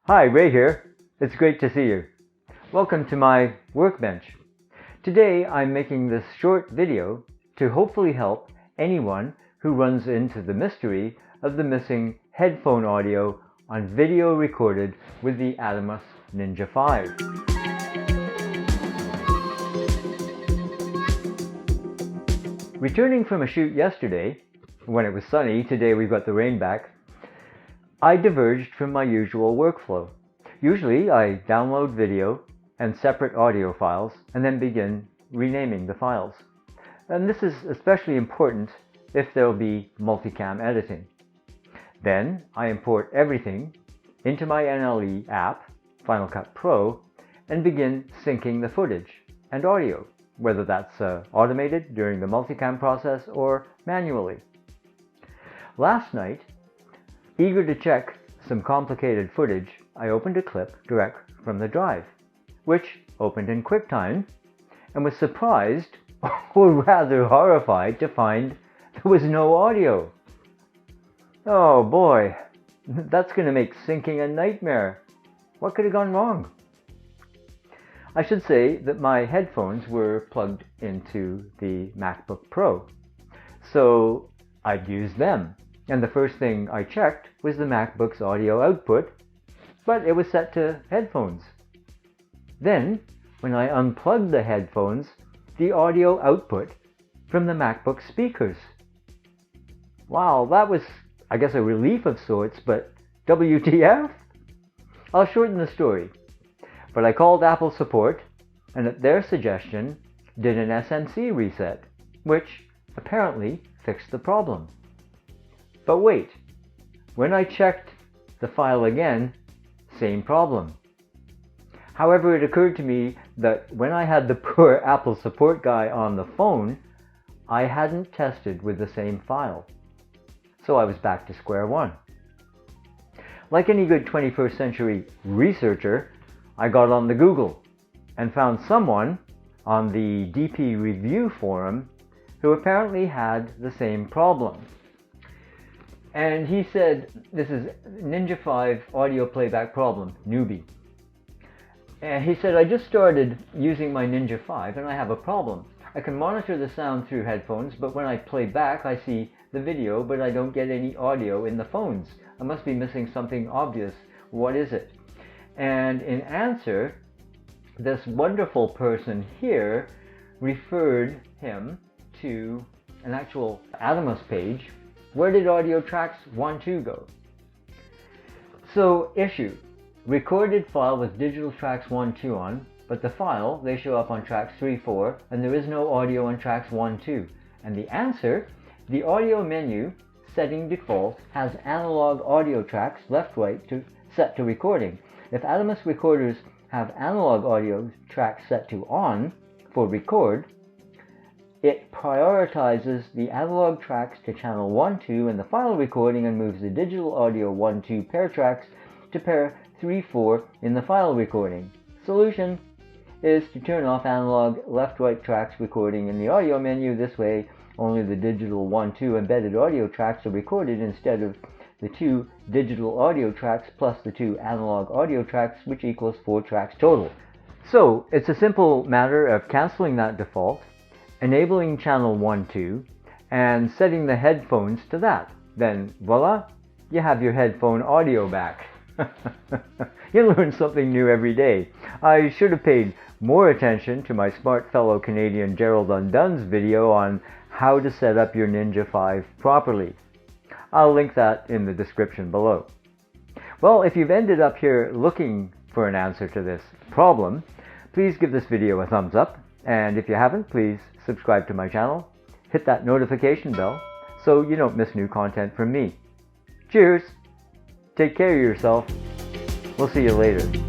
Hi, Ray here. It's great to see you. Welcome to my workbench. Today I'm making this short video to hopefully help anyone who runs into the mystery of the missing headphone audio on video recorded with the Atomos Ninja V. Returning from a shoot yesterday, when it was sunny, today we've got the rain back, I diverged from my usual workflow. Usually I download video and separate audio files and then begin renaming the files. And this is especially important if there will be multicam editing. Then I import everything into my NLE app, Final Cut Pro, and begin syncing the footage and audio, whether that's automated during the multicam process or manually. Last night, eager to check some complicated footage, I opened a clip direct from the drive, which opened in QuickTime, and was surprised, or rather horrified, to find there was no audio. Oh boy, that's going to make syncing a nightmare. What could have gone wrong? I should say that my headphones were plugged into the MacBook Pro, so I'd use them. And the first thing I checked was the MacBook's audio output, but it was set to headphones. Then, when I unplugged the headphones, the audio output from the MacBook speakers. Wow, that was, I guess, a relief of sorts, but WTF? I'll shorten the story. But I called Apple support, and at their suggestion, did an SNC reset, which apparently fixed the problem. But wait, when I checked the file again, same problem. However, it occurred to me that when I had the poor Apple support guy on the phone, I hadn't tested with the same file. So I was back to square one. Like any good 21st century researcher, I got on the Google and found someone on the DP Review forum who apparently had the same problem. And he said, this is Ninja V audio playback problem, newbie. And he said, I just started using my Ninja V and I have a problem. I can monitor the sound through headphones, but when I play back, I see the video, but I don't get any audio in the phones. I must be missing something obvious. What is it? And in answer, this wonderful person here referred him to an actual Atomos page. Where did audio tracks 1, 2 go? So, issue. Recorded file with digital tracks 1, 2 on, but the file, they show up on tracks 3, 4, and there is no audio on tracks 1, 2. And the answer, the audio menu, setting default, has analog audio tracks, left, right, set to recording. If Atomos recorders have analog audio tracks set to on for record, it prioritizes the analog tracks to channel 1, 2 in the file recording and moves the digital audio 1, 2 pair tracks to pair 3, 4 in the file recording. Solution is to turn off analog left-right tracks recording in the audio menu. This way, only the digital 1, 2 embedded audio tracks are recorded instead of the 2 digital audio tracks plus the 2 analog audio tracks, which equals 4 tracks total. So, it's a simple matter of canceling that default, enabling channel 1, 2, and setting the headphones to that. Then, voila, you have your headphone audio back. You learn something new every day. I should have paid more attention to my smart fellow Canadian Gerald Undun's video on how to set up your Ninja V properly. I'll link that in the description below. Well, if you've ended up here looking for an answer to this problem, please give this video a thumbs up. And if you haven't, please subscribe to my channel, hit that notification bell so you don't miss new content from me. Cheers! Take care of yourself. We'll see you later.